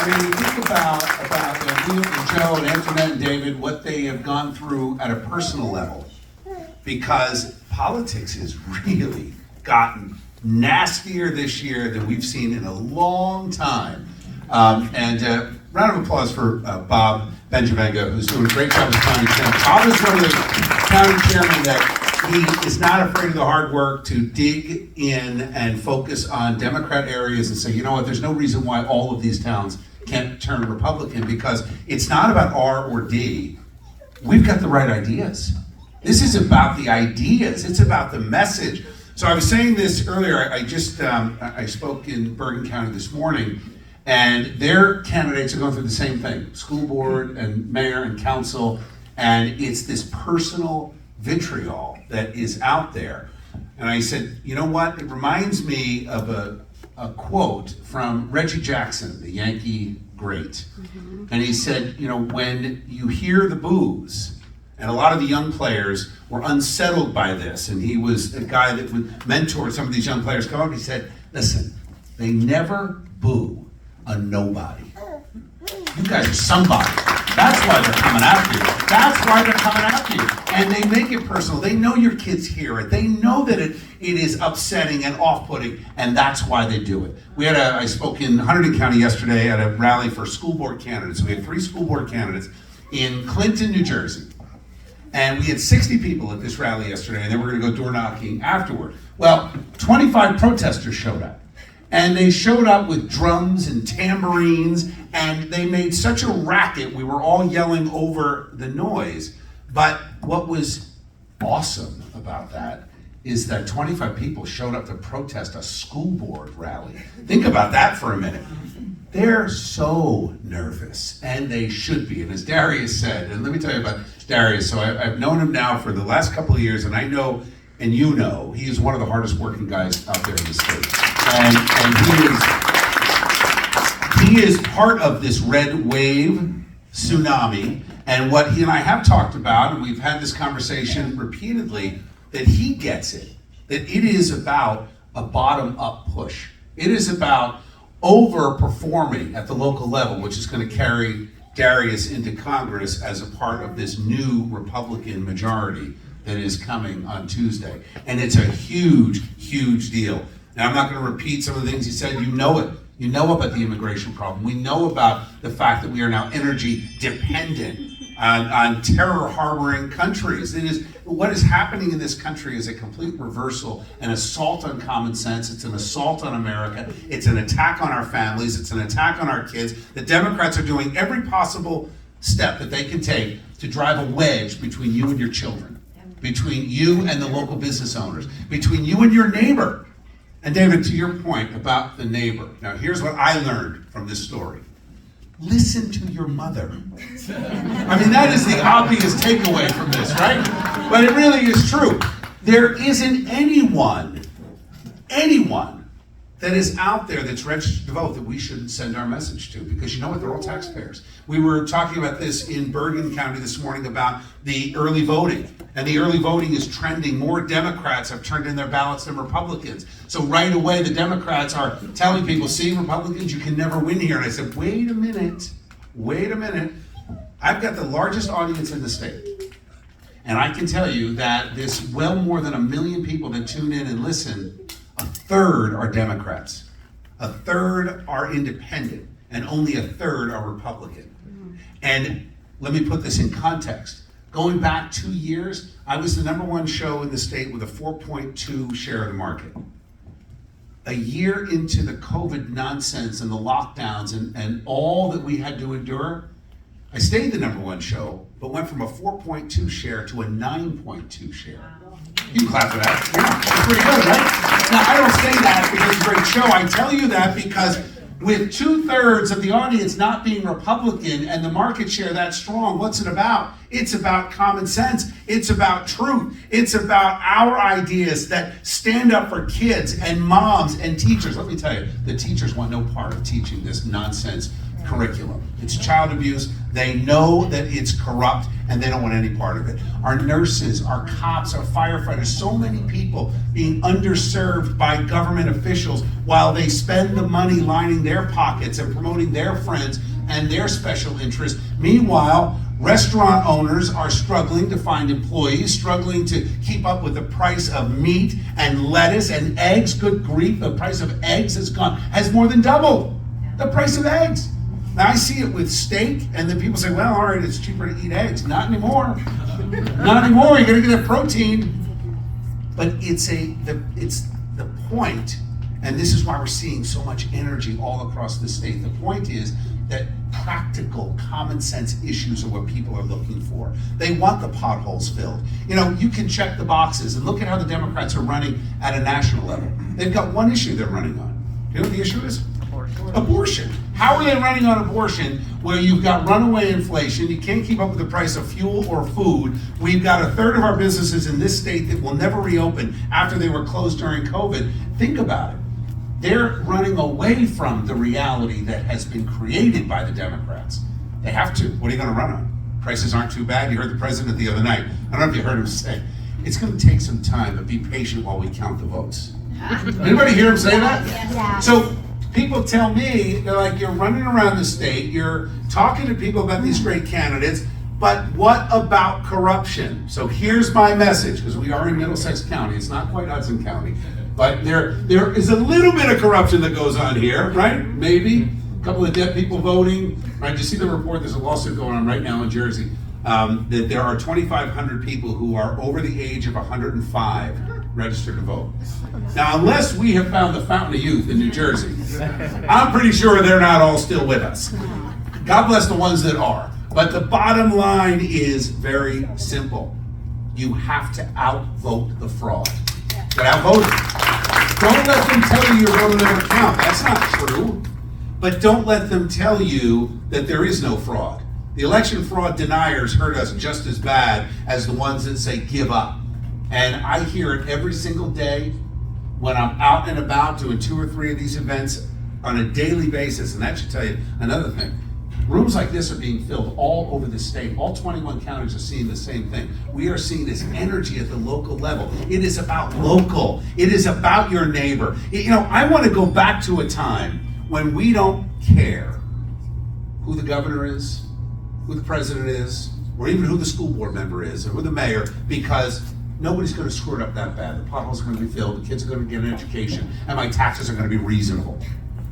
mean, you think about Neil and Joe and Antoinette and David, what they have gone through at a personal level, because politics has really gotten nastier this year than we've seen in a long time. Round of applause for Bob Benjavenga, who's doing a great job as county chairman. Bob is one of the county chairmen that he is not afraid of the hard work to dig in and focus on Democrat areas and say, you know what, there's no reason why all of these towns can't turn Republican, because it's not about R or D. We've got the right ideas. This is about the ideas. It's about the message. So I was saying this earlier. I spoke in Bergen County this morning, and their candidates are going through the same thing, school board and mayor and council, and it's this personal vitriol that is out there. And I said, you know what? It reminds me of a quote from Reggie Jackson, the Yankee great. Mm-hmm. And he said, you know, when you hear the boos, and a lot of the young players were unsettled by this, and he was a guy that would mentor some of these young players come up, he said, listen, they never boo a nobody. You guys are somebody. That's why they're coming after you. That's why they're coming after you. And they make it personal. They know your kids hear it. They know that it is upsetting and off-putting, and that's why they do it. I spoke in Hunterdon County yesterday at a rally for school board candidates. We had 3 school board candidates in Clinton, New Jersey. And we had 60 people at this rally yesterday, and then we're going to go door knocking afterward. Well, 25 protesters showed up. And they showed up with drums and tambourines, and they made such a racket, we were all yelling over the noise. But what was awesome about that is that 25 people showed up to protest a school board rally. Think about that for a minute. They're so nervous, and they should be. And as Darius said, and let me tell you about Darius, so I've known him now for the last couple of years, and I know, and you know, he is one of the hardest working guys out there in the state. And he is part of this red wave tsunami, and what he and I have talked about, and we've had this conversation repeatedly, that he gets it, that it is about a bottom-up push. It is about overperforming at the local level, which is going to carry Darius into Congress as a part of this new Republican majority that is coming on Tuesday. And it's a huge, huge deal. Now, I'm not going to repeat some of the things he said. You know it. You know about the immigration problem. We know about the fact that we are now energy dependent on terror harboring countries. What is happening in this country is a complete reversal, an assault on common sense. It's an assault on America. It's an attack on our families. It's an attack on our kids. The Democrats are doing every possible step that they can take to drive a wedge between you and your children, between you and the local business owners, between you and your neighbor. And David, to your point about the neighbor, now here's what I learned from this story. Listen to your mother. I mean, that is the obvious takeaway from this, right? But it really is true. There isn't anyone that is out there that's registered to vote that we shouldn't send our message to, because you know what, they're all taxpayers. We were talking about this in Bergen County this morning about the early voting, and the early voting is trending. More Democrats have turned in their ballots than Republicans. So right away, the Democrats are telling people, see, Republicans, you can never win here. And I said, wait a minute. I've got the largest audience in the state. And I can tell you that this well more than 1 million people that tune in and listen, a third are Democrats, a third are independent, and only a third are Republican. And let me put this in context. Going back 2 years, I was the #1 show in the state with a 4.2 share of the market. A year into the COVID nonsense and the lockdowns and all that we had to endure, I stayed the #1 show, but went from a 4.2 share to a 9.2 share. You can clap for that. Yeah, that's pretty good, right? Now, I don't say that because it's a great show. I tell you that because with 2/3 of the audience not being Republican and the market share that strong, what's it about? It's about common sense. It's about truth. It's about our ideas that stand up for kids and moms and teachers. Let me tell you, the teachers want no part of teaching this nonsense curriculum. It's child abuse. They know that it's corrupt and they don't want any part of it. Our nurses, our cops, our firefighters, so many people being underserved by government officials while they spend the money lining their pockets and promoting their friends and their special interests. Meanwhile, restaurant owners are struggling to find employees, struggling to keep up with the price of meat and lettuce and eggs. Good grief, the price of eggs has more than doubled the price of eggs. Now I see it with steak, and then people say, well, all right, it's cheaper to eat eggs. Not anymore. Not anymore, you gotta get that protein. But it's the point, and this is why we're seeing so much energy all across the state. The point is that practical, common sense issues are what people are looking for. They want the potholes filled. You know, you can check the boxes and look at how the Democrats are running at a national level. They've got one issue they're running on. You know what the issue is? Abortion. How are they running on abortion where you've got runaway inflation, you can't keep up with the price of fuel or food, we've got a third of our businesses in this state that will never reopen after they were closed during COVID. Think about it. They're running away from the reality that has been created by the Democrats. They have to. What are you going to run on? Prices aren't too bad. You heard the president the other night. I don't know if you heard him say, it's going to take some time, but be patient while we count the votes. Anybody hear him say that? Yeah. So people tell me, they're like, you're running around the state, you're talking to people about these great candidates, but what about corruption? So here's my message, because we are in Middlesex County. It's not quite Hudson County. But there is a little bit of corruption that goes on here, right? Maybe a couple of dead people voting, right? Did you see the report? There's a lawsuit going on right now in Jersey that there are 2,500 people who are over the age of 105 registered to vote. Now, unless we have found the fountain of youth in New Jersey, I'm pretty sure they're not all still with us. God bless the ones that are. But the bottom line is very simple. You have to outvote the fraud. Get outvoted. Don't let them tell you your vote will never count. That's not true. But don't let them tell you that there is no fraud. The election fraud deniers hurt us just as bad as the ones that say give up. And I hear it every single day when I'm out and about doing 2 or 3 of these events on a daily basis. And that should tell you another thing. Rooms like this are being filled all over the state. All 21 counties are seeing the same thing. We are seeing this energy at the local level. It is about local. It is about your neighbor. You know, I want to go back to a time when we don't care who the governor is, who the president is, or even who the school board member is, or who the mayor, because nobody's going to screw it up that bad. The potholes are going to be filled, the kids are going to get an education, and my taxes are going to be reasonable.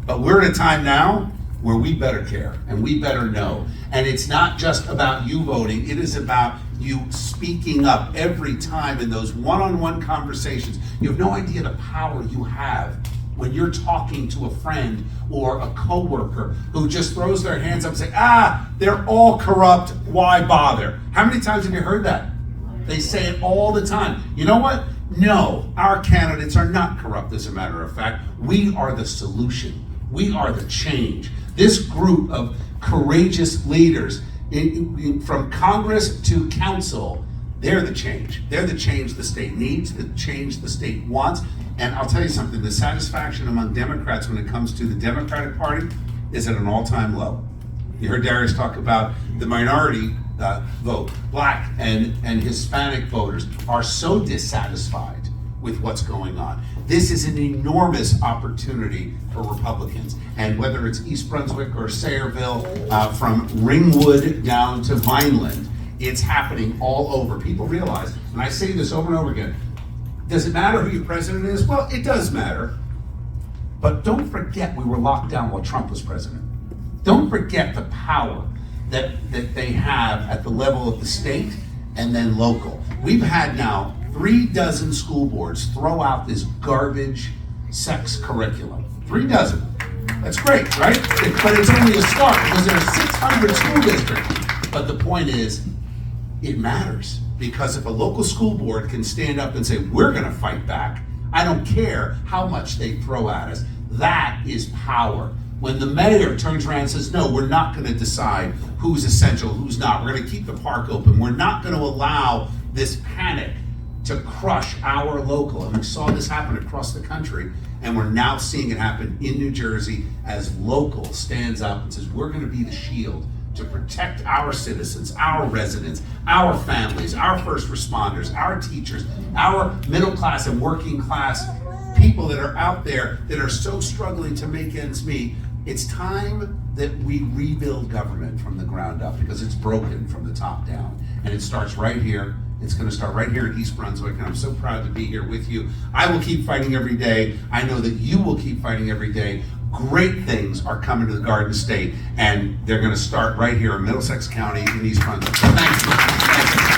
But we're at a time now where we better care and we better know. And it's not just about you voting, it is about you speaking up every time in those one-on-one conversations. You have no idea the power you have when you're talking to a friend or a coworker who just throws their hands up and say, they're all corrupt, why bother? How many times have you heard that? They say it all the time. You know what? No, our candidates are not corrupt, as a matter of fact. We are the solution. We are the change. This group of courageous leaders, from Congress to council, they're the change. They're the change the state needs, the change the state wants. And I'll tell you something, the satisfaction among Democrats when it comes to the Democratic Party is at an all-time low. You heard Darius talk about the minority vote. Black and Hispanic voters are so dissatisfied with what's going on. This is an enormous opportunity for Republicans. And whether it's East Brunswick or Sayreville, from Ringwood down to Vineland, it's happening all over. People realize, and I say this over and over again, does it matter who your president is? Well, it does matter. But don't forget we were locked down while Trump was president. Don't forget the power that they have at the level of the state and then local. We've had now 3 dozen school boards throw out this garbage sex curriculum. 3 dozen. That's great, right? But it's only a start because there are 600 school districts. But the point is, it matters. Because if a local school board can stand up and say, we're gonna fight back, I don't care how much they throw at us, that is power. When the mayor turns around and says, no, we're not gonna decide who's essential, who's not, we're gonna keep the park open, we're not gonna allow this panic to crush our local, and we saw this happen across the country, And we're now seeing it happen in New Jersey as local stands up and says, we're gonna be the shield to protect our citizens, our residents, our families, our first responders, our teachers, our middle class and working class people that are out there that are so struggling to make ends meet. It's time that we rebuild government from the ground up because it's broken from the top down. And it starts right here. It's going to start right here in East Brunswick, and I'm so proud to be here with you. I will keep fighting every day. I know that you will keep fighting every day. Great things are coming to the Garden State, and they're going to start right here in Middlesex County in East Brunswick. So thank you. Thank you.